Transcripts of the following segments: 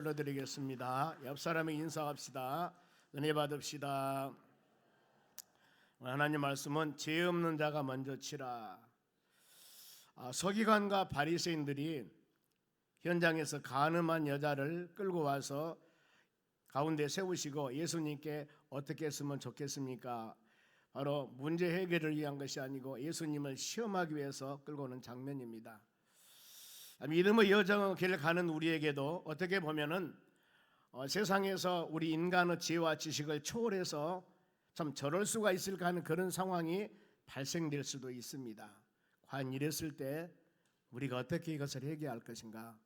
불러드리겠습니다. 옆 사람에게 인사합시다. 은혜 받읍시다. 하나님 말씀은 죄 없는 자가 먼저 치라. 서기관과 바리새인들이 현장에서 간음한 여자를 끌고 와서 가운데 세우시고 예수님께 어떻게 했으면 좋겠습니까? 바로 문제 해결을 위한 것이 아니고 예수님을 시험하기 위해서 끌고 오는 장면입니다. 믿음의 여정을 가는 우리에게도 어떻게 보면은 세상에서 우리 인간의 지혜와 지식을 초월해서 참 저럴 수가 있을까 하는 그런 상황이 발생될 수도 있습니다. 과연 이랬을 때 우리가 어떻게 이것을 해결할 것인가?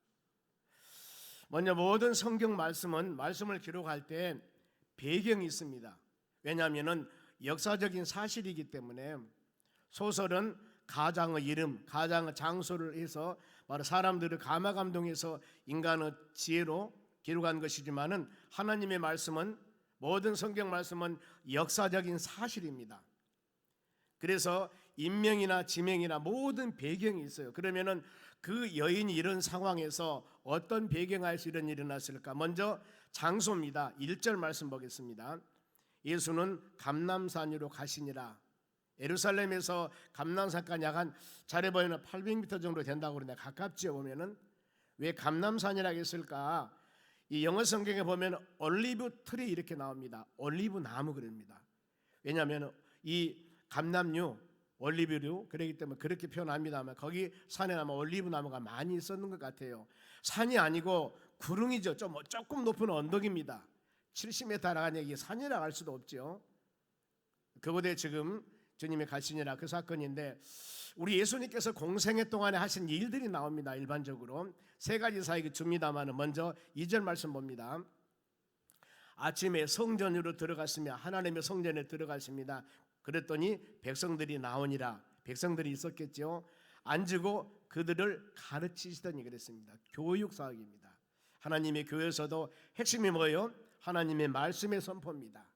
먼저 모든 성경 말씀은 말씀을 기록할 때 배경이 있습니다. 왜냐하면은 역사적인 사실이기 때문에 소설은 가장의 이름, 가장의 장소를 해서 바로 사람들을 감화감동해서 인간의 지혜로 기록한 것이지만은 하나님의 말씀은 모든 성경 말씀은 역사적인 사실입니다. 그래서 인명이나 지명이나 모든 배경이 있어요. 그러면은 그 여인이 이런 상황에서 어떤 배경하에서 이런 일이 일어났을까? 먼저 장소입니다. 1절 말씀 보겠습니다. 예수는 감람산 위로 가시니라. 예루살렘에서 감람산까지 약 한 잘해 보이면 800m 정도 된다고 그러는데 가깝지요. 보면은 왜 감람산이라고 했을까? 이 영어 성경에 보면 올리브 트리 이렇게 나옵니다. 올리브 나무 그럽니다. 왜냐하면 이 감람류, 올리브류 그렇기 때문에 그렇게 표현합니다만 거기 산에 아마 올리브 나무가 많이 있었는 것 같아요. 산이 아니고 구릉이죠. 조금 높은 언덕입니다. 70m 나간 얘기 산이라고 할 수도 없죠. 그곳에 지금 주님이 가시니라 그 사건인데 우리 예수님께서 공생애 동안에 하신 일들이 나옵니다. 일반적으로 세 가지 사역이 줍니다만 먼저 2절 말씀 봅니다. 아침에 성전으로 들어갔으며 하나님의 성전에 들어갔습니다. 그랬더니 백성들이 나오니라. 백성들이 있었겠죠. 앉고 그들을 가르치시더니 그랬습니다. 교육 사역입니다. 하나님의 교회에서도 핵심이 뭐예요? 하나님의 말씀의 선포입니다.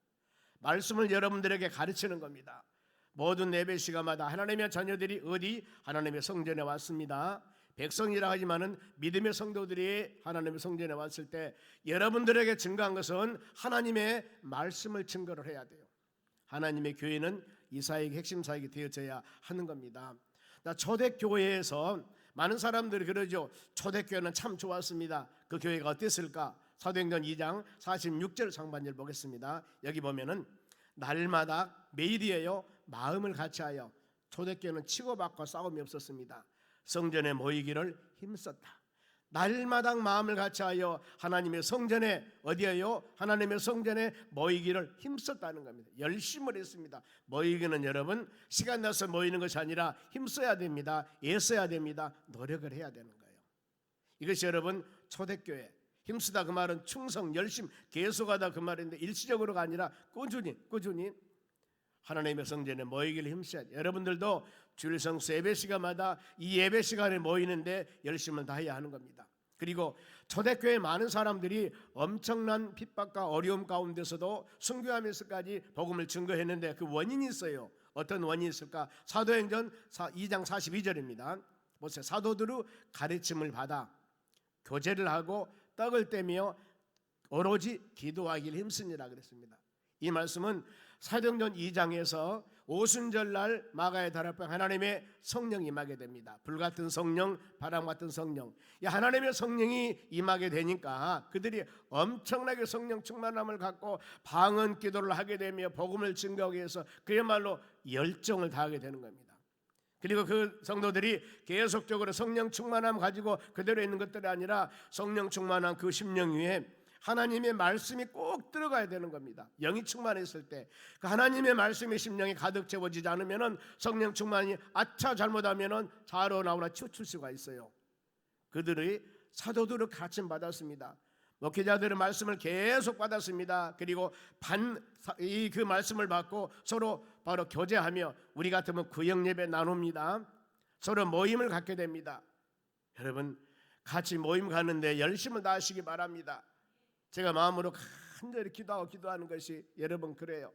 말씀을 여러분들에게 가르치는 겁니다. 모든 예배 시간마다 하나님의 자녀들이 어디? 하나님의 성전에 왔습니다. 백성이라 하지만은 믿음의 성도들이 하나님의 성전에 왔을 때 여러분들에게 증거한 것은 하나님의 말씀을 증거를 해야 돼요. 하나님의 교회는 이 사역이 핵심 사역이 되어져야 하는 겁니다. 초대교회에서 많은 사람들이 그러죠. 초대교회는 참 좋았습니다. 그 교회가 어땠을까? 사도행전 2장 46절 상반절 보겠습니다. 여기 보면은 날마다 매일이에요. 마음을 같이하여 초대교회는 치고받고 싸움이 없었습니다. 성전에 모이기를 힘썼다. 날마다 마음을 같이하여 하나님의 성전에 어디에요? 하나님의 성전에 모이기를 힘썼다는 겁니다. 열심을 했습니다. 모이기는 여러분 시간 나서 모이는 것이 아니라 힘써야 됩니다. 애써야 됩니다. 노력을 해야 되는 거예요. 이것이 여러분 초대교회 힘쓰다 그 말은 충성, 열심, 계속하다 그 말인데 일시적으로가 아니라 꾸준히 하나님의 성전에 모이기를 힘써야 돼요. 여러분들도 주일 성수 예배 시간마다 이 예배 시간에 모이는데 열심을 다해야 하는 겁니다. 그리고 초대교회 많은 사람들이 엄청난 핍박과 어려움 가운데서도 순교하면서까지 복음을 증거했는데 그 원인이 있어요. 어떤 원인이 있을까? 사도행전 2장 42절입니다. 보세요. 사도들의 가르침을 받아 교제를 하고 떡을 떼며 오로지 기도하기를 힘쓰니라 그랬습니다. 이 말씀은 사도행전 2장에서 오순절날 마가의 다락방에 하나님의 성령이 임하게 됩니다. 불같은 성령, 바람 같은 성령. 이 하나님의 성령이 임하게 되니까 그들이 엄청나게 성령 충만함을 갖고 방언 기도를 하게 되며 복음을 증거하기 위해서 그야말로 열정을 다하게 되는 겁니다. 그리고 그 성도들이 계속적으로 성령 충만함 가지고 그대로 있는 것들이 아니라 성령 충만한 그 심령 위에 하나님의 말씀이 꼭 들어가야 되는 겁니다. 영이 충만했을 때 그 하나님의 말씀이 심령이 가득 채워지지 않으면은 성령 충만이 아차 잘못하면은 자로 나오나 치우칠 수가 있어요. 그들의 사도들을 가르침 받았습니다. 목회자들의 말씀을 계속 받았습니다. 그리고 그 말씀을 받고 서로 바로 교제하며 우리 같으면 구역 예배 나눕니다. 서로 모임을 갖게 됩니다. 여러분 같이 모임 가는데 열심을 다하시기 바랍니다. 제가 마음으로 간절히 기도하는 것이 여러분 그래요.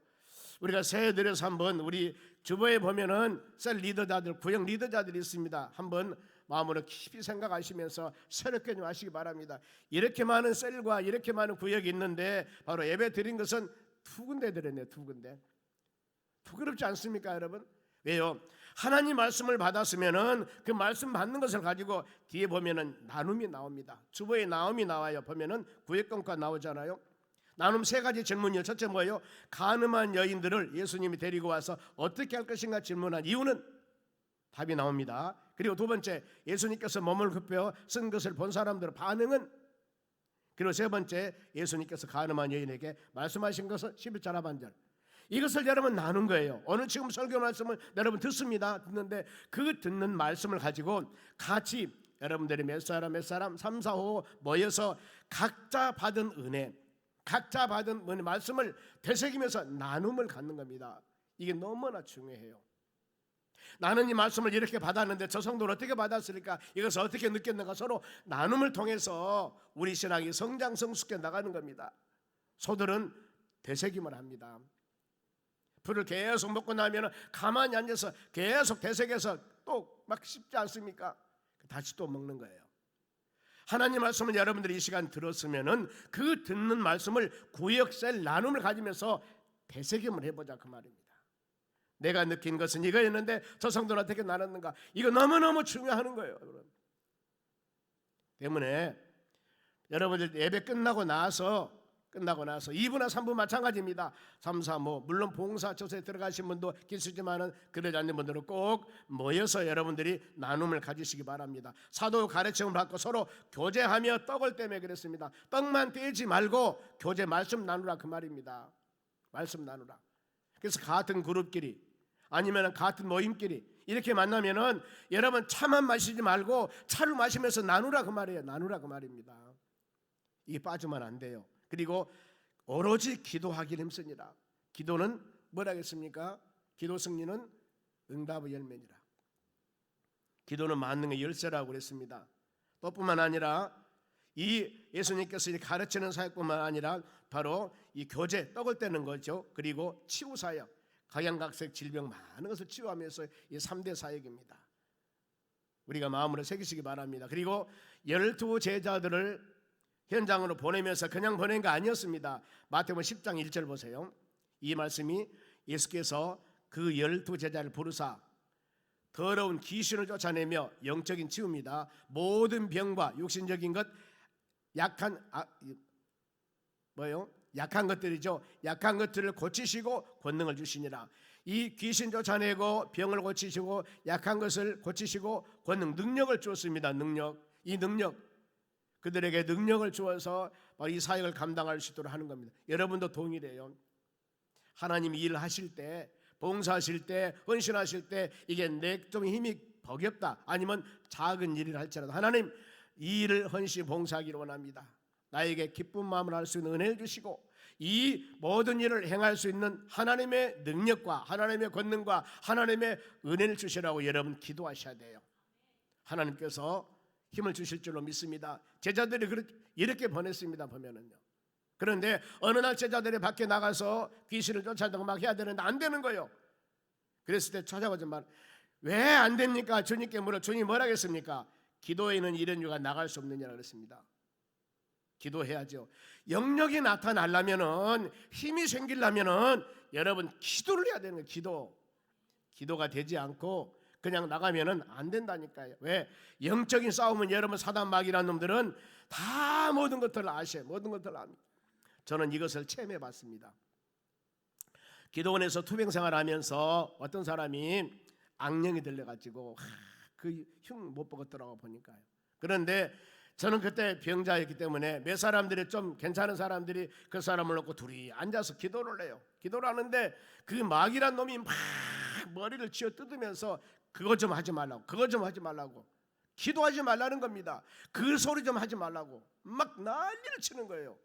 우리가 새해 들여서 한번 우리 주보에 보면은 셀 리더자들, 구역 리더자들이 있습니다. 한번 마음으로 깊이 생각하시면서 새롭게 좀 하시기 바랍니다. 이렇게 많은 셀과 이렇게 많은 구역이 있는데 바로 예배 드린 것은 두 군데 드렸네요. 두 군데. 부끄럽지 않습니까, 여러분? 왜요? 하나님 말씀을 받았으면은 그 말씀 받는 것을 가지고 뒤에 보면은 나눔이 나옵니다. 주보에 나눔이 나와요. 보면은 구역권과 나오잖아요. 나눔 세 가지 질문이요. 첫째 뭐예요? 가늠한 여인들을 예수님이 데리고 와서 어떻게 할 것인가 질문한 이유는 답이 나옵니다. 그리고 두 번째, 예수님께서 몸을 굽혀 쓴 것을 본 사람들의 반응은, 그리고 세 번째, 예수님께서 가늠한 여인에게 말씀하신 것은 11절 하반절. 이것을 여러분 나눈 거예요. 오늘 지금 설교 말씀을 여러분 듣습니다. 그 듣는 말씀을 가지고 같이 여러분들이 몇 사람 3, 4, 5 모여서 각자 받은 은혜, 각자 받은 말씀을 되새기면서 나눔을 갖는 겁니다. 이게 너무나 중요해요. 나는 이 말씀을 이렇게 받았는데 저 성도는 어떻게 받았을까? 이것을 어떻게 느꼈는가? 서로 나눔을 통해서 우리 신앙이 성장 성숙해 나가는 겁니다. 소들은 되새김을 합니다. 풀을 계속 먹고 나면 가만히 앉아서 계속 되새겨서 또 막 씹지 않습니까? 다시 또 먹는 거예요. 하나님 말씀을 여러분들이 이 시간 들었으면은 그 듣는 말씀을 구역셀 나눔을 가지면서 되새김을 해보자 그 말입니다. 내가 느낀 것은 이거였는데 저 성도는 어떻게 나눴는가? 이거 너무너무 중요한 거예요. 때문에 여러분들 예배 끝나고 나서 2부나 3부 마찬가지입니다. 3, 4, 5 물론 봉사처소에 들어가신 분도 계시지만은 그러지 않는 분들은 꼭 모여서 여러분들이 나눔을 가지시기 바랍니다. 사도 가르침을 받고 서로 교제하며 떡을 떼며 그랬습니다. 떡만 떼지 말고 교제 말씀 나누라 그 말입니다. 말씀 나누라. 그래서 같은 그룹끼리 아니면 같은 모임끼리 이렇게 만나면은 여러분 차만 마시지 말고 차를 마시면서 나누라 그 말이에요. 나누라 그 말입니다. 이게 빠지면 안 돼요. 그리고 오로지 기도하기를 힘쓰니라. 기도는 뭐라 했습니까? 기도 승리는 응답의 열매니라. 기도는 만능의 열쇠라고 그랬습니다. 또 뿐만 아니라 이 예수님께서 가르치는 사역뿐만 아니라 바로 이 교제, 떡을 떼는 거죠. 그리고 치유 사역, 각양각색 질병 많은 것을 치유하면서 이 3대 사역입니다. 우리가 마음으로 새기시기 바랍니다. 그리고 12 제자들을 현장으로 보내면서 그냥 보낸 거 아니었습니다. 마태복음 10장 1절 보세요. 이 말씀이 예수께서 그 12 제자를 부르사 더러운 귀신을 쫓아내며 영적인 치유입니다. 모든 병과 육신적인 것 약한 것들이죠. 약한 것들을 고치시고 권능을 주시니라. 이 귀신 쫓아내고 병을 고치시고 약한 것을 고치시고 권능, 능력을 주었습니다. 이 능력 그들에게 능력을 주어서 바로 이 사역을 감당할 수 있도록 하는 겁니다. 여러분도 동일해요. 하나님이 일을 하실 때, 봉사하실 때, 헌신하실 때 이게 내 좀 힘이 버겁다 아니면 작은 일을 할지라도 하나님 이 일을 헌신 봉사하기를 원합니다. 나에게 기쁜 마음을 할 수 있는 은혜를 주시고 이 모든 일을 행할 수 있는 하나님의 능력과 하나님의 권능과 하나님의 은혜를 주시라고 여러분 기도하셔야 돼요. 하나님께서 힘을 주실 줄로 믿습니다. 제자들이 이렇게 보냈습니다. 보면은요. 그런데 어느 날 제자들이 밖에 나가서 귀신을 쫓아내고 막 해야 되는데 안 되는 거예요. 그랬을 때 찾아가지 말 왜 안 됩니까? 주님께 물어. 주님이 뭐라 했습니까? 기도에는 이런 이유가 나갈 수 없느냐고 그랬습니다. 기도해야죠. 영역이 나타나려면은 힘이 생기려면은 여러분 기도를 해야 되는 거예요. 기도가 되지 않고 그냥 나가면은 안 된다니까요. 왜? 영적인 싸움은 여러분 사단 마귀라는 놈들은 다 모든 것들을 아셔요. 모든 것들을 압니다. 저는 이것을 체험해 봤습니다. 기도원에서 투병 생활하면서 어떤 사람이 악령이 들려가지고 그 흉 못 보겠더라고 보니까요. 그런데 저는 그때 병자였기 때문에 몇 사람들이 좀 괜찮은 사람들이 그 사람을 놓고 둘이 앉아서 기도를 해요. 기도를 하는데 그 마귀란 놈이 막 머리를 쥐어 뜯으면서 그거 좀 하지 말라고, 그거 좀 하지 말라고, 기도하지 말라는 겁니다. 그 소리 좀 하지 말라고 막 난리를 치는 거예요.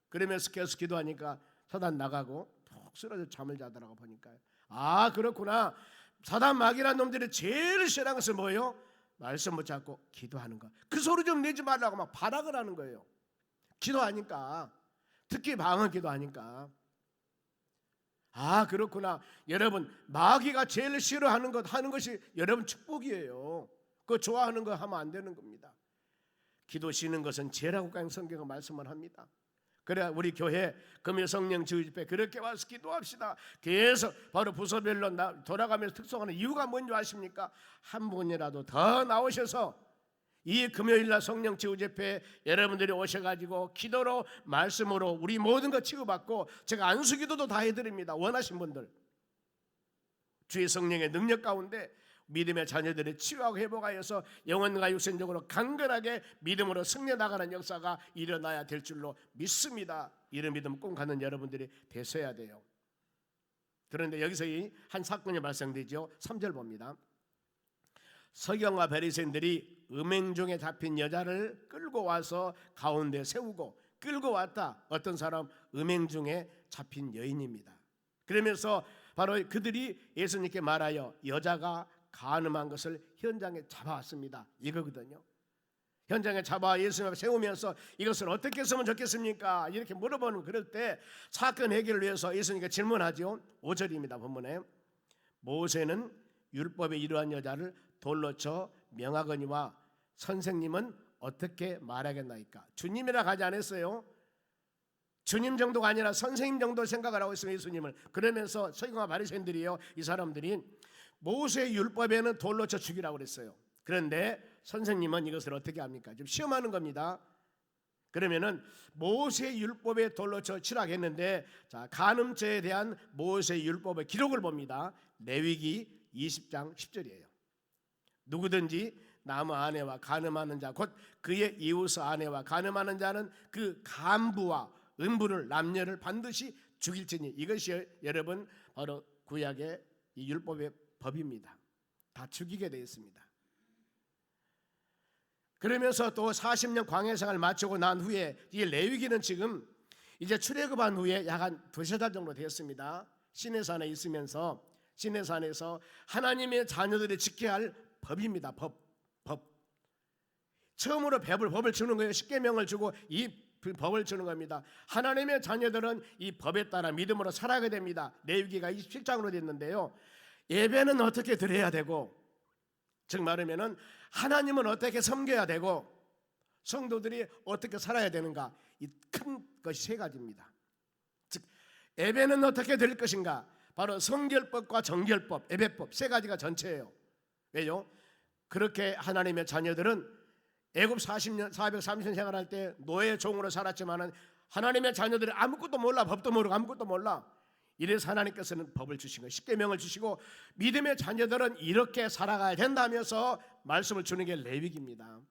그러면서 계속 기도하니까 사단 나가고 푹 쓰러져 잠을 자더라고 보니까요. 아 그렇구나. 사단 마귀란 놈들이 제일 싫어하는 것은 뭐예요? 말씀 붙잡고 기도하는 거. 그 소리 좀 내지 말라고 막 발악을 하는 거예요. 기도하니까, 특히 방언 기도하니까. 아 그렇구나. 여러분 마귀가 제일 싫어하는 것 하는 것이 여러분 축복이에요. 그거 좋아하는 거 하면 안 되는 겁니다. 기도 쉬는 것은 죄라고 그냥 성경은 말씀을 합니다. 그래야 우리 교회 금요 성령 지휘 집회 그렇게 와서 기도합시다. 계속 바로 부서별로 돌아가면서 특송하는 이유가 뭔지 아십니까? 한 분이라도 더 나오셔서 이 금요일날 성령 지휘 집회에 여러분들이 오셔가지고 기도로 말씀으로 우리 모든 거 치유받고 제가 안수기도도 다 해드립니다. 원하신 분들 주의 성령의 능력 가운데 믿음의 자녀들의 치유하고 회복하여서 영혼과 육신적으로 강건하게 믿음으로 승리해 나가는 역사가 일어나야 될 줄로 믿습니다. 이런 믿음 꼭 갖는 여러분들이 되셔야 돼요. 그런데 여기서 이 한 사건이 발생되죠. 3절 봅니다. 서기관과 바리새인들이 음행 중에 잡힌 여자를 끌고 와서 가운데 세우고, 끌고 왔다. 어떤 사람? 음행 중에 잡힌 여인입니다. 그러면서 바로 그들이 예수님께 말하여 여자가 간음한 것을 현장에 잡아왔습니다. 이거거든요. 현장에 잡아 예수님 앞에 세우면서 이것을 어떻게 했으면 좋겠습니까? 이렇게 물어보는 그럴 때 사건 해결을 위해서 예수님께 질문하죠. 5절입니다. 본문에 모세는 율법에 이러한 여자를 돌로 쳐 명하거니와 선생님은 어떻게 말하겠나이까? 주님이라 하지 않았어요. 주님 정도가 아니라 선생님 정도 생각을 하고 있으면 예수님을. 그러면서 서기관과 바리새인들이요, 이 사람들이 모세 율법에는 돌로 쳐 죽이라고 그랬어요. 그런데 선생님은 이것을 어떻게 합니까? 좀 시험하는 겁니다. 그러면은 모세 율법에 돌로 쳐 치라고 했는데, 자, 간음죄에 대한 모세 율법의 기록을 봅니다. 레위기 20장 10절이에요. 누구든지 남의 아내와 간음하는 자, 곧 그의 이웃의 아내와 간음하는 자는 그 간부와 음부를 남녀를 반드시 죽일지니. 이것이 여러분 바로 구약의 이 율법의 법입니다. 다 죽이게 되어 있습니다. 그러면서 또 40년 광야 생활을 마치고 난 후에 이 레위기는 지금 이제 출애굽한 후에 약 한 두세 달 정도 되었습니다. 시내산에 있으면서 시내산에서 하나님의 자녀들이 지켜야 할 법입니다. 법. 처음으로 법을 주는 거예요. 십계명을 주고 이 법을 주는 겁니다. 하나님의 자녀들은 이 법에 따라 믿음으로 살아가게 됩니다. 레위기가 27장으로 됐는데요. 예배는 어떻게 드려야 되고, 즉 말하면은 하나님은 어떻게 섬겨야 되고, 성도들이 어떻게 살아야 되는가, 이 큰 것이 세 가지입니다. 즉 예배는 어떻게 드릴 것인가, 바로 성결법과 정결법, 예배법 세 가지가 전체예요. 왜요? 그렇게 하나님의 자녀들은 애굽 430년 생활할 때 노예 종으로 살았지만은 하나님의 자녀들이 아무것도 몰라, 법도 모르고 아무것도 몰라. 이래서 하나님께서는 법을 주신 거예요. 십계명을 주시고 믿음의 자녀들은 이렇게 살아가야 된다면서 말씀을 주는 게 레위기입니다.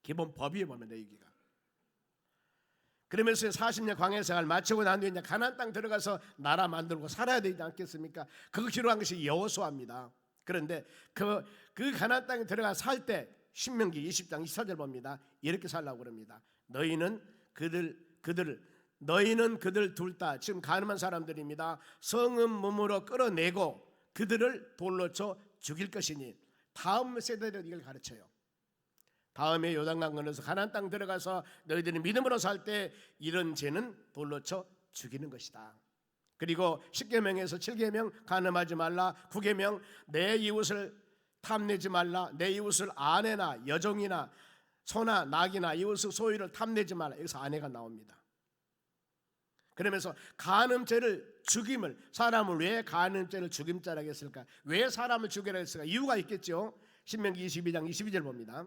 기본 법이에요, 보면 레위기가. 그러면서 40년 광야 생활 마치고 난 뒤에 이제 가나안 땅 들어가서 나라 만들고 살아야 되지 않겠습니까? 그거 기록한 것이 여호수아입니다. 그런데 그 가나안 땅에 들어가 살 때 신명기 20장 24절 봅니다. 이렇게 살라고 그럽니다. 너희는 그들 둘 다 지금 가늠한 사람들입니다. 성읍 문으로 끌어내고 그들을 돌로 쳐 죽일 것이니. 다음 세대들 이걸 가르쳐요. 다음에 요단강 건너서 가나안 땅 들어가서 너희들이 믿음으로 살 때 이런 죄는 돌로 쳐 죽이는 것이다. 그리고 10계명에서 7계명 간음하지 말라, 9계명 내 이웃을 탐내지 말라, 내 이웃을 아내나 여종이나 소나 낙이나 이웃의 소유를 탐내지 말라. 여기서 아내가 나옵니다. 그러면서 간음죄를 죽임을, 사람을 왜 간음죄를 죽임죄라고 했을까? 왜 사람을 죽이라 했을까? 이유가 있겠죠. 신명기 22장 22절 봅니다.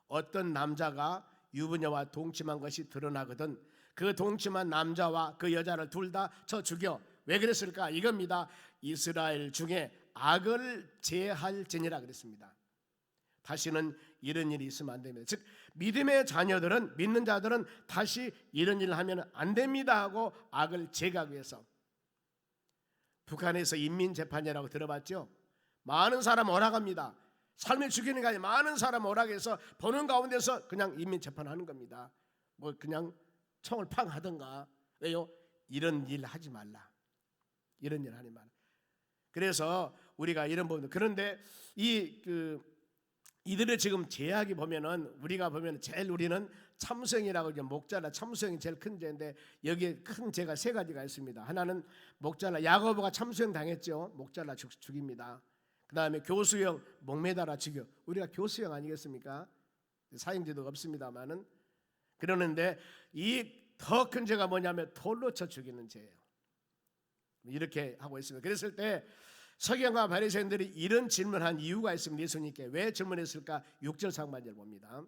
어떤 남자가 유부녀와 동침한 것이 드러나거든 그 동침한 남자와 그 여자를 둘 다 쳐 죽여. 왜 그랬을까? 이겁니다. 이스라엘 중에 악을 제할지니라 그랬습니다. 다시는 이런 일이 있으면 안 됩니다. 즉 믿음의 자녀들은, 믿는 자들은 다시 이런 일을 하면 안 됩니다 하고 악을 제거하기 위해서. 북한에서 인민재판이라고 들어봤죠? 많은 사람 오락합니다. 삶을 죽이는 게 아니라 많은 사람 오락해서 보는 가운데서 그냥 인민재판하는 겁니다. 뭐 그냥 총을 팡 하든가. 왜요? 이런 일 하지 말라. 이런 일 하지 말라. 그래서 우리가 이런 부분. 그런데 이들의 지금 제약이 보면은 우리가 보면 제일 우리는 참수형이라고 이제 목잘라 참수형이 제일 큰 죄인데 여기에 큰 죄가 세 가지가 있습니다. 하나는 목잘라, 야고보가 참수형 당했죠. 목잘라 죽입니다. 그 다음에 교수형 목매달아 죽여. 우리가 교수형 아니겠습니까? 사형제도가 없습니다만은. 그러는데 이 더 큰 죄가 뭐냐면 돌로 쳐 죽이는 죄예요. 이렇게 하고 있습니다. 그랬을 때 서기관과 바리새인들이 이런 질문한 이유가 있습니다. 예수님께 왜 질문했을까? 6절 상반절 봅니다.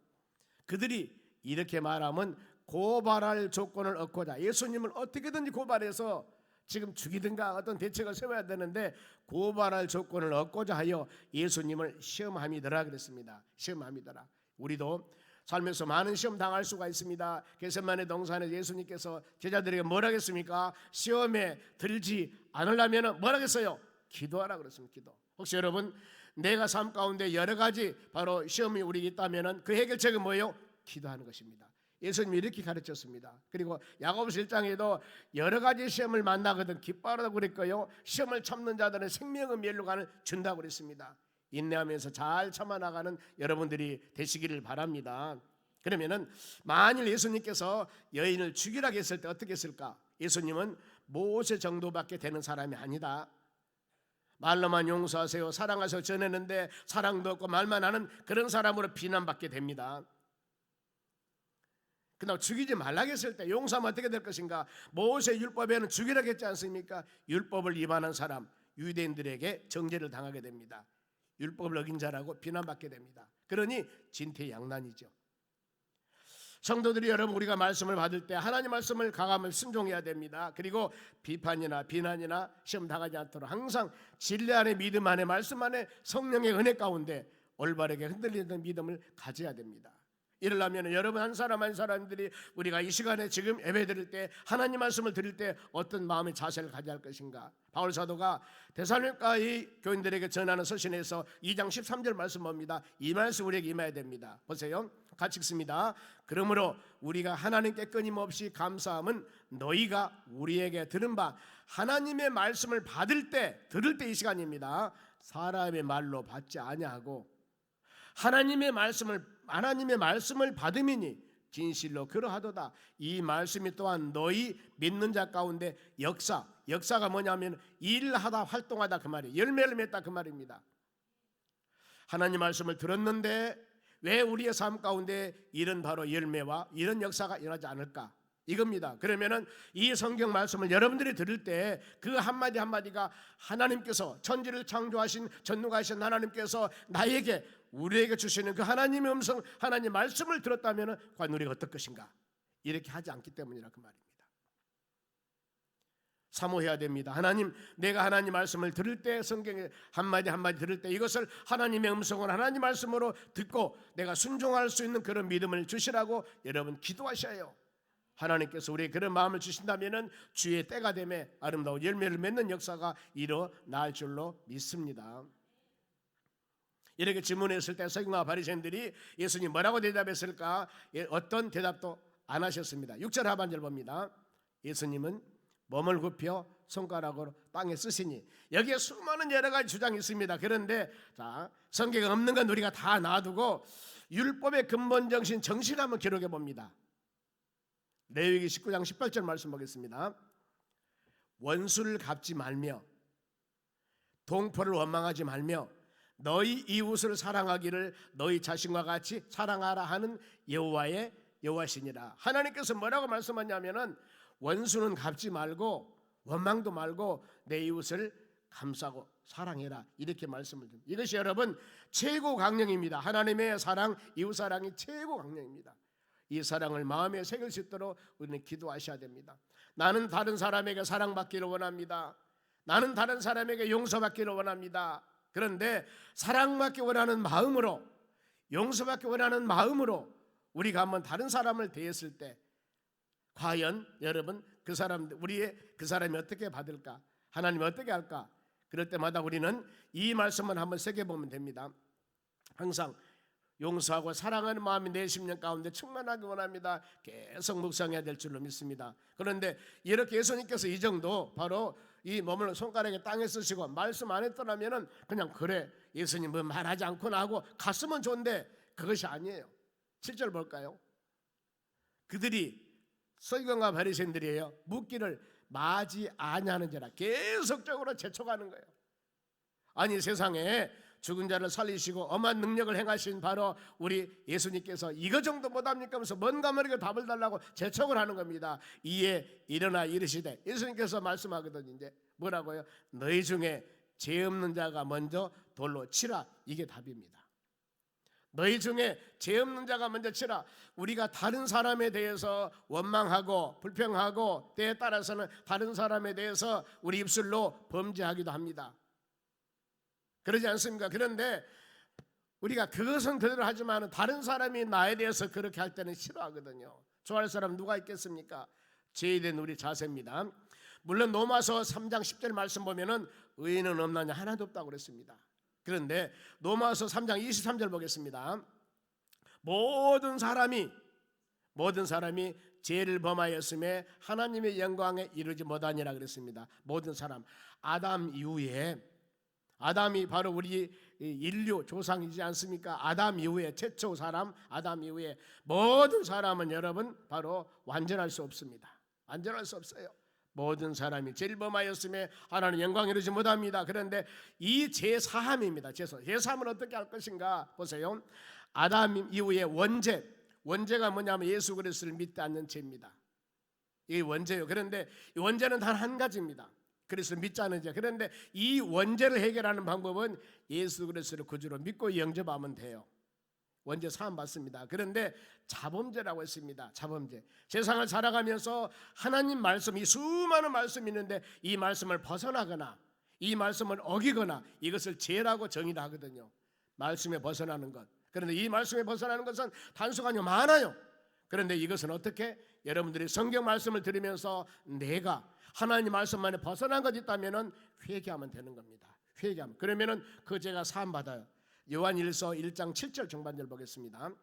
그들이 이렇게 말하면 고발할 조건을 얻고자 예수님을 어떻게든지 고발해서 지금 죽이든가 어떤 대책을 세워야 되는데 고발할 조건을 얻고자 하여 예수님을 시험함이더라 그랬습니다. 시험함이더라. 우리도 살면서 많은 시험 당할 수가 있습니다. 겟세마네 동산에 예수님께서 제자들에게 뭐라 했습니까? 시험에 들지 않으려면 뭐라 했어요? 기도하라 그랬습니다. 기도. 혹시 여러분 내가 삶 가운데 여러 가지 바로 시험이 우리 있다면 그 해결책은 뭐예요? 기도하는 것입니다. 예수님이 이렇게 가르쳤습니다. 그리고 야고보서 1장에도 여러 가지 시험을 만나거든 기뻐하라고 그랬고요. 시험을 참는 자들은 생명의 멸류관을 준다고 그랬습니다. 인내하면서 잘 참아나가는 여러분들이 되시기를 바랍니다. 그러면은 만일 예수님께서 여인을 죽이라고 했을 때 어떻게 했을까? 예수님은 모세 정도밖에 되는 사람이 아니다. 말로만 용서하세요, 사랑하세요 전했는데 사랑도 없고 말만 하는 그런 사람으로 비난받게 됩니다. 그러나 죽이지 말라고 했을 때 용서하면 어떻게 될 것인가? 모세 율법에는 죽이라고 했지 않습니까? 율법을 위반한 사람 유대인들에게 정죄를 당하게 됩니다. 율법을 어긴 자라고 비난받게 됩니다. 그러니 진퇴양난이죠. 성도들이 여러분 우리가 말씀을 받을 때 하나님 말씀을 강하면 순종해야 됩니다. 그리고 비판이나 비난이나 시험 당하지 않도록 항상 진리 안에 믿음 안에 말씀 안에 성령의 은혜 가운데 올바르게 흔들리는 믿음을 가져야 됩니다. 이러려면 여러분 한 사람 한 사람들이 우리가 이 시간에 지금 예배 드릴 때 하나님 말씀을 드릴 때 어떤 마음의 자세를 가져야 할 것인가? 바울 사도가 데살로니가의 교인들에게 전하는 서신에서 2장 13절 말씀 봅니다. 이 말씀 우리에게 임해야 됩니다. 보세요. 같이 읽습니다. 그러므로 우리가 하나님께 끊임없이 감사함은 너희가 우리에게 들은 바 하나님의 말씀을 받을 때 들을 때 이 시간입니다. 사람의 말로 받지 아니하고 하나님의 말씀을 받음이니 진실로 그러하도다. 이 말씀이 또한 너희 믿는 자 가운데 역사가 뭐냐면 일하다 활동하다 그 말이에요. 열매를 맺다 그 말입니다. 하나님 말씀을 들었는데 왜 우리의 삶 가운데 이런 바로 열매와 이런 역사가 일어나지 않을까? 이겁니다. 그러면은 이 성경 말씀을 여러분들이 들을 때 그 한마디 한마디가 하나님께서 천지를 창조하신 전능하신 하나님께서 나에게 우리에게 주시는 그 하나님의 음성 하나님 말씀을 들었다면 과연 우리가 어떨 것인가? 이렇게 하지 않기 때문이라 그 말입니다. 사모해야 됩니다. 하나님, 내가 하나님 말씀을 들을 때 성경의 한마디 한마디 들을 때 이것을 하나님의 음성을 하나님 말씀으로 듣고 내가 순종할 수 있는 그런 믿음을 주시라고 여러분 기도하셔요. 하나님께서 우리에게 그런 마음을 주신다면 주의 때가 되매 아름다운 열매를 맺는 역사가 일어날 줄로 믿습니다. 이렇게 질문했을 때 서기관과 바리새인들이 예수님 뭐라고 대답했을까? 어떤 대답도 안 하셨습니다. 6절 하반절 봅니다. 예수님은 몸을 굽혀 손가락으로 땅에 쓰시니 여기에 수많은 여러 가지 주장이 있습니다. 그런데 자, 성경에 없는 건 우리가 다 놔두고 율법의 근본 정신 한번 기록해 봅니다. 레위기 19장 18절 말씀 보겠습니다. 원수를 갚지 말며 동포를 원망하지 말며 너희 이웃을 사랑하기를 너희 자신과 같이 사랑하라 하는 여호와시니라. 하나님께서 뭐라고 말씀하냐면은 원수는 갚지 말고 원망도 말고 내 이웃을 감싸고 사랑해라 이렇게 말씀을 줍니다. 이것이 여러분 최고 강령입니다. 하나님의 사랑, 이웃 사랑이 최고 강령입니다. 이 사랑을 마음에 새길 수 있도록 우리는 기도하셔야 됩니다. 나는 다른 사람에게 사랑받기를 원합니다. 나는 다른 사람에게 용서받기를 원합니다. 그런데 사랑받기 원하는 마음으로 용서받기 원하는 마음으로 우리가 한번 다른 사람을 대했을 때 과연 여러분 그 사람이 어떻게 받을까? 하나님이 어떻게 할까? 그럴 때마다 우리는 이 말씀을 한번 새겨보면 됩니다. 항상 용서하고 사랑하는 마음이 내 심령 가운데 충만하기 원합니다. 계속 묵상해야 될 줄로 믿습니다. 그런데 이렇게 예수님께서 이 정도 바로 이 몸을 손가락에 땅에 쓰시고 말씀 안 했더라면 그냥 그래 예수님 뭐 말하지 않거나 하고 갔으면 좋은데 그것이 아니에요. 7절 볼까요? 그들이 서기관과 바리새인들이에요. 묻기를 마지 아니하는지라 계속적으로 재촉하는 거예요. 아니 세상에 죽은 자를 살리시고 엄한 능력을 행하신 바로 우리 예수님께서 이거 정도 못합니까 하면서 뭔가 모르게 답을 달라고 재촉을 하는 겁니다. 이에 일어나 이르시되, 예수님께서 말씀하거든요. 이제 뭐라고요? 너희 중에 죄 없는 자가 먼저 돌로 치라. 이게 답입니다. 너희 중에 죄 없는 자가 먼저 치라. 우리가 다른 사람에 대해서 원망하고 불평하고 때에 따라서는 다른 사람에 대해서 우리 입술로 범죄하기도 합니다. 그러지 않습니까? 그런데 우리가 그것은 그대로 하지만 다른 사람이 나에 대해서 그렇게 할 때는 싫어하거든요. 좋아할 사람 누가 있겠습니까? 죄된 우리 자세입니다. 물론 로마서 3장 10절 말씀 보면은 의인은 없나냐, 하나도 없다고 그랬습니다. 그런데 로마서 3장 23절 보겠습니다. 모든 사람이 죄를 범하였음에 하나님의 영광에 이르지 못하니라 그랬습니다. 모든 사람, 아담 이후에, 아담이 바로 우리 인류 조상이지 않습니까? 아담 이후에 최초 사람, 아담 이후에 모든 사람은 여러분 바로 완전할 수 없습니다. 완전할 수 없어요. 모든 사람이 죄를 범하였음에 하나님 영광 이루지 못합니다. 그런데 이 제사함입니다. 제사함은 어떻게 할 것인가 보세요. 아담 이후에 원죄가 뭐냐면 예수 그리스도를 믿지 않는 죄입니다. 이게 원죄예요. 그런데 이 원죄는 단 한 가지입니다. 그리스도를 믿지 않는 죄. 그런데 이 원죄를 해결하는 방법은 예수 그리스도를 구주로 믿고 영접하면 돼요. 원죄 사함 받습니다. 그런데 자범죄라고 했습니다. 자범죄. 세상을 살아가면서 하나님 말씀, 이 수많은 말씀이 있는데 이 말씀을 벗어나거나 이 말씀을 어기거나 이것을 죄라고 정의를 하거든요. 말씀에 벗어나는 것. 그런데 이 말씀에 벗어나는 것은 단수가 많아요. 그런데 이것은 어떻게? 여러분들이 성경 말씀을 들으면서 내가 하나님 말씀만에 벗어난 것 있다면 회개하면 되는 겁니다. 회개하면. 그러면은 그 죄가 사함 받아요. 요한일서 1장 7절 중반절 보겠습니다.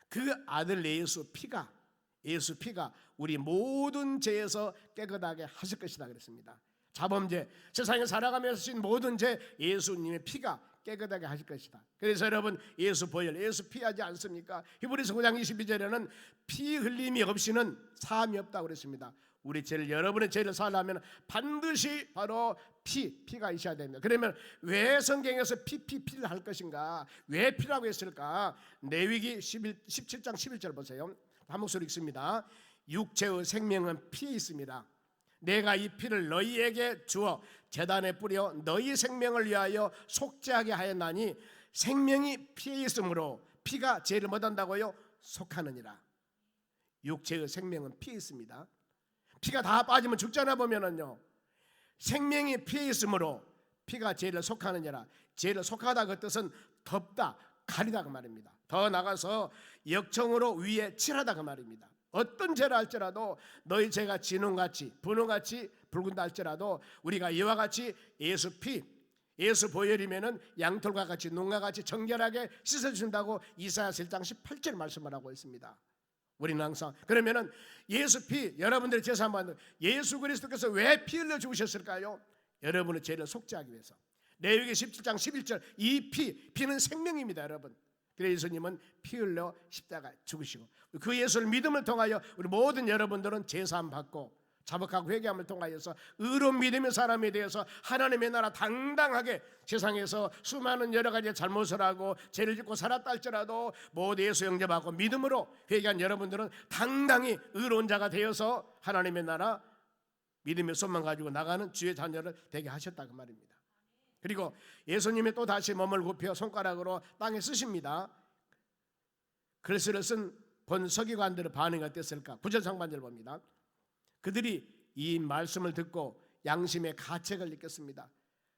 그 아들 예수 피가 우리 모든 죄에서 깨끗하게 하실 것이다 그랬습니다. 자범죄, 세상에 살아가면서 신 모든 죄 예수님의 피가 깨끗하게 하실 것이다. 그래서 여러분 예수 보혈, 예수 피하지 않습니까? 히브리서 9장 22절에는 피 흘림이 없이는 사함이 없다고 그랬습니다. 우리 죄를, 여러분의 죄를 사하려면 반드시 바로 피가 있어야 됩니다. 그러면 왜 성경에서 피를 할 것인가? 왜 피라고 했을까? 레위기 17장 11절 보세요. 한 목소리 읽습니다. 육체의 생명은 피에 있습니다. 내가 이 피를 너희에게 주어 제단에 뿌려 너희 생명을 위하여 속죄하게 하였나니 생명이 피에 있으므로 피가 죄를 못한다고요? 속하느니라. 육체의 생명은 피에 있습니다. 피가 다 빠지면 죽잖아 보면은요. 생명이 피에 있으므로 피가 죄를 속하느니라. 죄를 속하다 그 뜻은 덮다, 가리다 그 말입니다. 더 나가서 역청으로 위에 칠하다 그 말입니다. 어떤 죄를 할지라도 너희 죄가 진홍같이 분홍같이 붉은다 할지라도 우리가 이와 같이 예수 피, 예수 보혈이면은 양털과 같이 눈과 같이 정결하게 씻어준다고 이사야서 1장 18절 말씀을 하고 있습니다. 우리는 항상 그러면은 예수 피, 여러분들의 제사 받는 예수 그리스도께서 왜 피 흘려 죽으셨을까요? 여러분의 죄를 속죄하기 위해서. 레위기 17장 11절 이 피는 생명입니다, 여러분. 그래서 예수님은 피 흘려 십자가 죽으시고 그 예수를 믿음을 통하여 우리 모든 여러분들은 제사함 받고 자복하고 회개함을 통하여서 의로운 믿음의 사람에 대해서 하나님의 나라 당당하게 세상에서 수많은 여러 가지 잘못을 하고 죄를 짓고 살았다 할지라도 모두 예수 영접하고 믿음으로 회개한 여러분들은 당당히 의로운 자가 되어서 하나님의 나라 믿음의 손만 가지고 나가는 주의 자녀를 되게 하셨다 그 말입니다. 그리고 예수님이 또 다시 몸을 굽혀 손가락으로 땅에 쓰십니다. 글씨를 쓴 본 서기관들의 반응이 어땠을까? 9절 상반절 봅니다. 그들이 이 말씀을 듣고 양심의 가책을 느꼈습니다.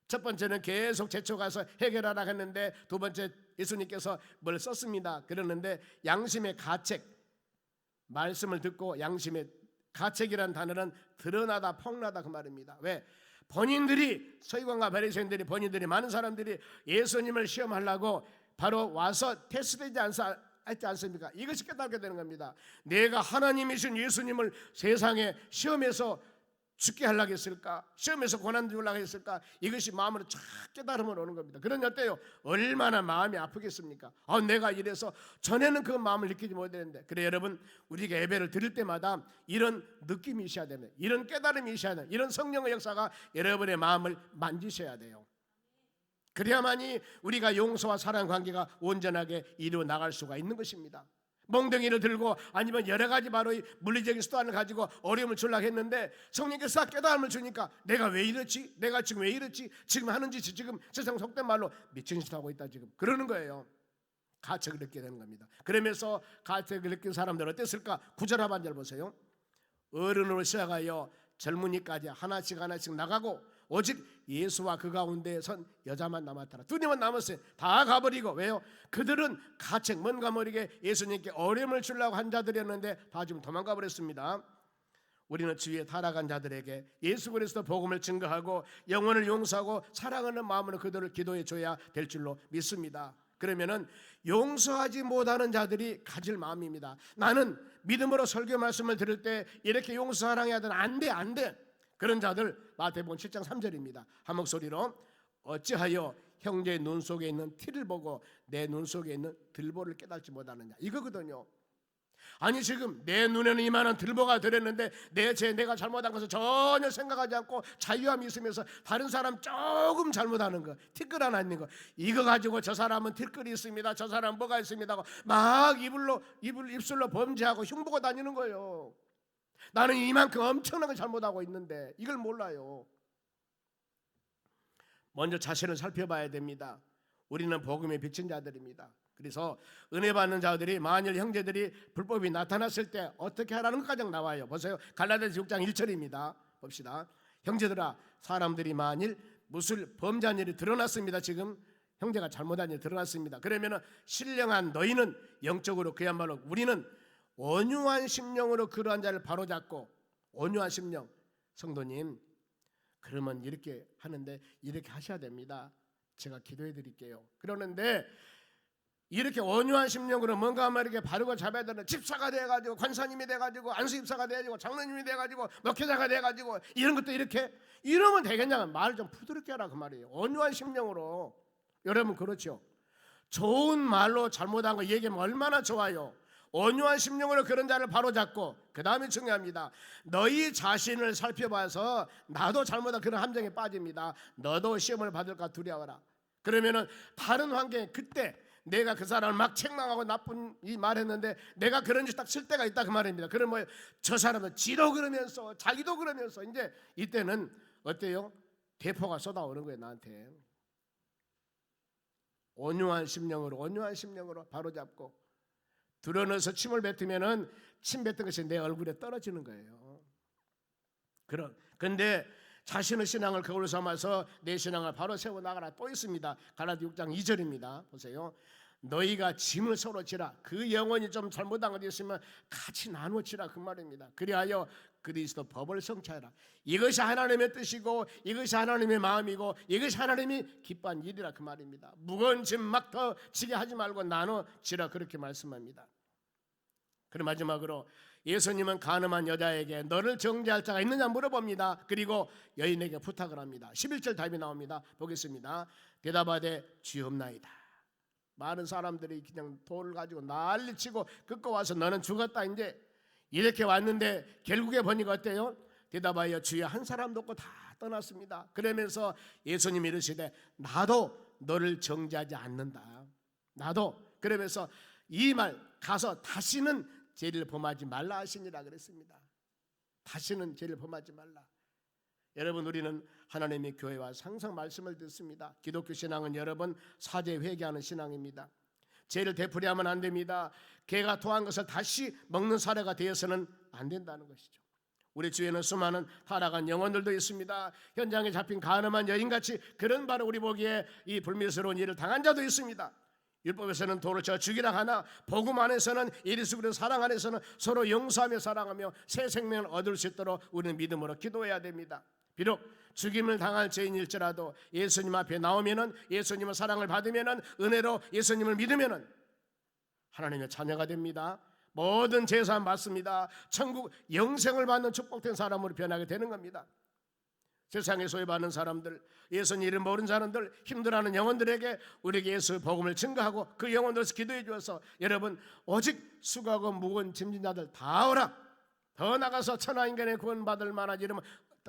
첫 번째는 계속 재촉가서 해결하라 했는데 두 번째 예수님께서 뭘 썼습니다. 그러는데 양심의 가책, 말씀을 듣고 양심의 가책이라는 단어는 드러나다, 폭나다 그 말입니다. 왜? 본인들이 서기관과 바리새인들이 본인들이 많은 사람들이 예수님을 시험하려고 바로 와서 테스트되지 않지 않습니까? 이것이 깨닫게 되는 겁니다. 내가 하나님이신 예수님을 세상에 시험해서 죽게 하려고 했을까? 시험해서 고난 주려고 했을까? 이것이 마음으로 쫙 깨달음을 오는 겁니다. 그러니 어때요? 얼마나 마음이 아프겠습니까? 내가 이래서 전에는 그 마음을 느끼지 못했는데. 그래 여러분, 우리가 예배를 드릴 때마다 이런 느낌이 있어야 됩니다. 이런 깨달음이 있어야 돼요. 이런 성령의 역사가 여러분의 마음을 만지셔야 돼요. 그래야만이 우리가 용서와 사랑 관계가 온전하게 이루어 나갈 수가 있는 것입니다. 멍덩이를 들고 아니면 여러 가지 바로 이 물리적인 수단을 가지고 어려움을 주려고 했는데 성령께서 깨달음을 주니까 내가 왜 이렇지? 내가 지금 왜 이렇지? 지금 하는 짓이 지금 세상 속된 말로 미친 짓 하고 있다 지금 그러는 거예요. 가책을 느끼게 되는 겁니다. 그러면서 가책을 느낀 사람들 어땠을까? 9절 하반절 보세요. 어른으로 시작하여 젊은이까지 하나씩 나가고 오직 예수와 그 가운데 선 여자만 남았더라. 둘이만 남았어요. 다 가버리고. 왜요? 그들은 가책 뭔가 모르게 예수님께 어려움을 주려고 한 자들이었는데 다 지금 도망가 버렸습니다. 우리는 주위에 타락한 자들에게 예수 그리스도 복음을 증거하고 영혼을 용서하고 사랑하는 마음으로 그들을 기도해 줘야 될 줄로 믿습니다. 그러면은 용서하지 못하는 자들이 가질 마음입니다. 나는 믿음으로 설교 말씀을 들을 때 이렇게 용서 사랑해야 되나? 안 돼. 그런 자들 마태복음 7장 3절입니다. 한 목소리로 어찌하여 형제의 눈 속에 있는 티를 보고 내 눈 속에 있는 들보를 깨닫지 못하느냐 이거거든요. 아니 지금 내 눈에는 이만한 들보가 들었는데 내가 잘못한 것을 전혀 생각하지 않고 자유함이 있으면서 다른 사람 조금 잘못하는 거 티끌 하나 있는 거 이거 가지고 저 사람은 티끌이 있습니다, 저 사람은 뭐가 있습니다 하고 막 입술로 범죄하고 흉보고 다니는 거예요. 나는 이만큼 엄청나게 잘못하고 있는데 이걸 몰라요. 먼저 자신을 살펴봐야 됩니다. 우리는 복음의 빚진 자들입니다. 그래서 은혜 받는 자들이 만일 형제들이 불법이 나타났을 때 어떻게 하라는 것까지 나와요. 보세요. 갈라디아서 6장 1절입니다. 봅시다. 형제들아 사람들이 만일 무슨 범죄한 일이 드러났습니다. 지금 형제가 잘못한 일이 드러났습니다. 그러면 신령한 너희는 영적으로 그야말로 우리는 온유한 심령으로 그러한 자를 바로잡고 온유한 심령 성도님 그러면 이렇게 하는데 이렇게 하셔야 됩니다. 제가 기도해 드릴게요. 그러는데 이렇게 온유한 심령으로 뭔가 이렇게 바르고 잡아야 되는 집사가 돼가지고 관사님이 돼가지고 안수집사가 돼가지고 장로님이 돼가지고 목회자가 돼가지고 이런 것도 이렇게 이러면 되겠냐? 말을 좀 부드럽게 하라 그 말이에요. 온유한 심령으로. 여러분 그렇죠? 좋은 말로 잘못한 거 얘기하면 얼마나 좋아요. 온유한 심령으로 그런 자를 바로잡고 그 다음에 중요합니다. 너희 자신을 살펴봐서 나도 잘못한 그런 함정에 빠집니다. 너도 시험을 받을까 두려워라. 그러면은 다른 환경에 그때 내가 그 사람을 막 책망하고 나쁜 이 말했는데 내가 그런 짓 딱 쓸 때가 있다 그 말입니다. 그러면 저 사람은 지도 그러면서 자기도 그러면서 이제 이때는 어때요? 대포가 쏟아오는 거예요 나한테. 온유한 심령으로 바로잡고 드러내서 침을 뱉으면은 침 뱉은 것이 내 얼굴에 떨어지는 거예요. 그런데 자신의 신앙을 거울 삼아서 내 신앙을 바로 세워 나가라 또 있습니다. 갈라디아 6장 2절입니다. 보세요. 너희가 짐을 서로 지라. 그 영혼이 좀 잘못한 것이 있으면 같이 나누어 지라 그 말입니다. 그리하여 그리스도 법을 성취하라. 이것이 하나님의 뜻이고 이것이 하나님의 마음이고 이것이 하나님이 기뻐한 일이라 그 말입니다. 무거운 짐 막 더 지게 하지 말고 나눠 지라 그렇게 말씀합니다. 그리고 마지막으로 예수님은 가늠한 여자에게 너를 정죄할 자가 있느냐 물어봅니다. 그리고 여인에게 부탁을 합니다. 11절 답이 나옵니다. 보겠습니다. 대답하되 주옵나이다. 많은 사람들이 그냥 돌을 가지고 난리치고 긋고 와서 너는 죽었다 이제 이렇게 왔는데 결국에 보니까 어때요? 대답하여 주여 한 사람도 없고 다 떠났습니다. 그러면서 예수님이 이르시되 나도 너를 정죄하지 않는다. 나도. 그러면서 이 말 가서 다시는 죄를 범하지 말라 하시니라 그랬습니다. 다시는 죄를 범하지 말라. 여러분 우리는 하나님의 교회와 항상 말씀을 듣습니다. 기독교 신앙은 여러분 사죄 회개하는 신앙입니다. 죄를 되풀이하면 안 됩니다. 개가 토한 것을 다시 먹는 사례가 되어서는 안 된다는 것이죠. 우리 주위에는 수많은 타락한 영혼들도 있습니다. 현장에 잡힌 가늠한 여인같이 그런 바로 우리 보기에 이 불미스러운 일을 당한 자도 있습니다. 율법에서는 돌을 쳐 죽이라 하나 복음 안에서는 예수 그리스도 사랑 안에서는 서로 용서하며 사랑하며 새 생명을 얻을 수 있도록 우리는 믿음으로 기도해야 됩니다. 비록 죽임을 당할 죄인일지라도 예수님 앞에 나오면은 예수님의 사랑을 받으면은 은혜로 예수님을 믿으면은 하나님의 자녀가 됩니다. 모든 죄사함 받습니다. 천국 영생을 받는 축복된 사람으로 변하게 되는 겁니다. 세상에 소외받는 사람들, 예수님 이름 모르는 사람들, 힘들어하는 영혼들에게 우리에게 예수의 복음을 증거하고 그 영혼들에서 기도해 주어서 여러분 오직 수고하고 무거운 짐진 자들 다 오라. 더 나가서 천하인간의 구원받을 만한 이름은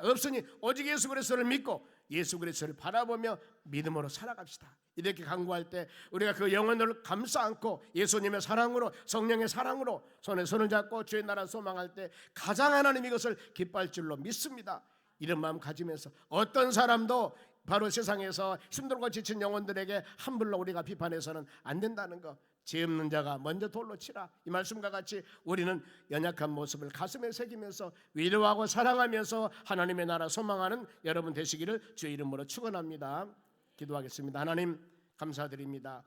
없으니 오직 예수 그리스도를 믿고 예수 그리스도를 바라보며 믿음으로 살아갑시다. 이렇게 간구할 때 우리가 그 영혼을 감싸 안고 예수님의 사랑으로, 성령의 사랑으로 손에 손을 잡고 주의 나라 소망할 때 가장 하나님 이것을 기뻐할 줄로 믿습니다. 이런 마음 가지면서 어떤 사람도 바로 세상에서 힘들고 지친 영혼들에게 함부로 우리가 비판해서는 안 된다는 거, 죄 없는 자가 먼저 돌로 치라, 이 말씀과 같이 우리는 연약한 모습을 가슴에 새기면서 위로하고 사랑하면서 하나님의 나라 소망하는 여러분 되시기를 주의 이름으로 축원합니다. 기도하겠습니다. 하나님 감사드립니다.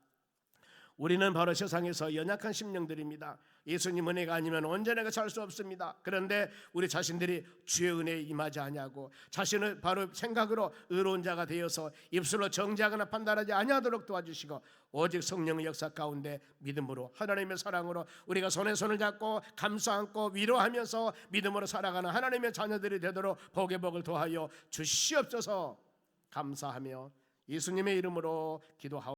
우리는 바로 세상에서 연약한 심령들입니다. 예수님 은혜가 아니면 온전하게 살 수 없습니다. 그런데 우리 자신들이 주의 은혜에 임하지 아니하고 자신을 바로 생각으로 의로운 자가 되어서 입술로 정죄하거나 판단하지 아니하도록 도와주시고 오직 성령의 역사 가운데 믿음으로 하나님의 사랑으로 우리가 손에 손을 잡고 감싸 안고 위로하면서 믿음으로 살아가는 하나님의 자녀들이 되도록 복의 복을 더하여 주시옵소서. 감사하며 예수님의 이름으로 기도하옵소서.